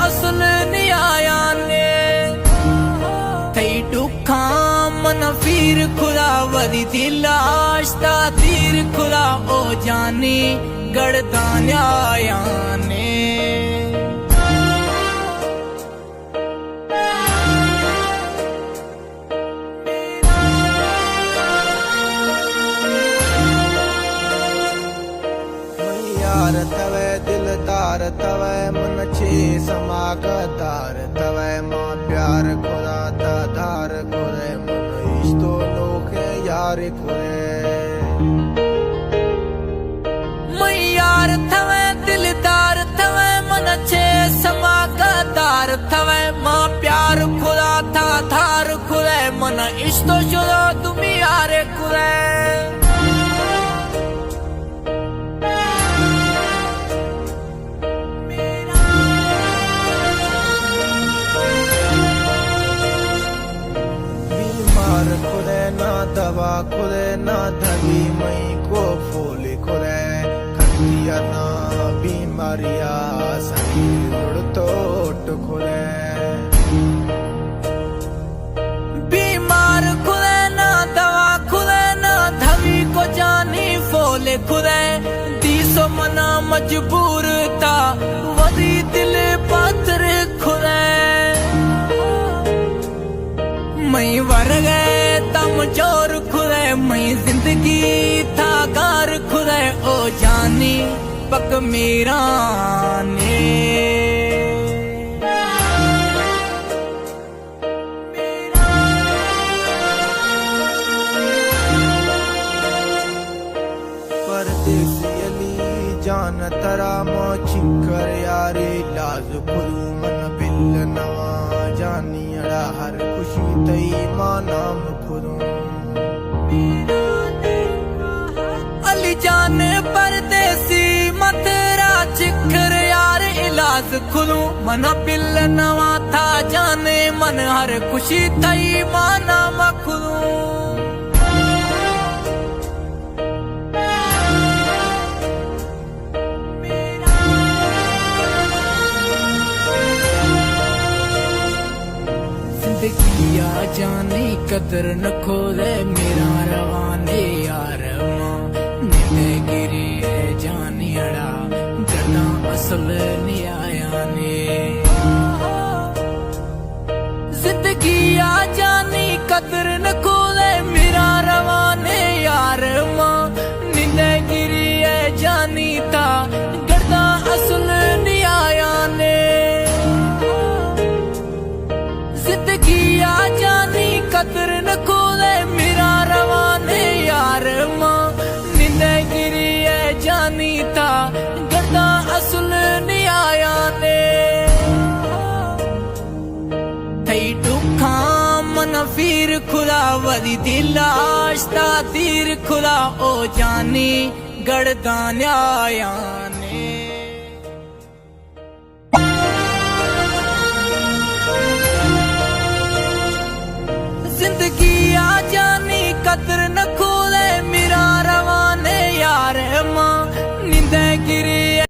असल न्याया ने थई दुखा मन फिर खुदा वरी दिलाश्ता तीर खुदा ओ जानी गड़दा न्याया ने यार तवे दिलदार तवे मन छे समागतार तवे माँ प्यार खुदा धार खुरे मन इस्तो नोखे यार खुरे मैं यार थवे दिलदार थवे मन छे समागतार थवे माँ प्यार खुदा था धार खुरे मन इस्तो शुदा तुम यार खुरे खुदे ना दवा खुदे ना धवी मई को फूल खुदे खतिया ना बीमारिया शरीर तोट खुदे बीमार खुदे ना दवा खुदे ना धवी को जानी फोले खुदे दीसो मना मजबूर था वरी दिल पत्थर खुदे मैं वर गए तम जोर खुदे मैं जिंदगी था कार खुदे ओ जानी पक मेरा ने परदेसी अली जान तरा मोचिकर यारे लाज खुलू मन बिल नवा जानी अड़ा हर खुशी तई मां नाम खुदू अली जान परदेसी मतरा चिखर यार इलाज खुलू मन बिल नवा था जाने मन हर खुशी तई मां नाम खुलू जिंदगिया जाने कदर न खोले मेरा रवाने यार माँ नींदे गिरी है जानी अड़ा गड़ा असल न्याया ने जिंदगिया जानी कदर न खोले मेरा रवाने यार माँ नींदे गिरी है जानी था गड़ा असल न्याया ने जिंदगिया जानी कदर न खोले मेरा रवाने यार माँ नींदे गिरी है जानी था गड़ा असल न्याया ने थई दुखा मन फिर खुदा वरी दिलाश्ता तीर खुदा ओ जानी गड़दा न्याया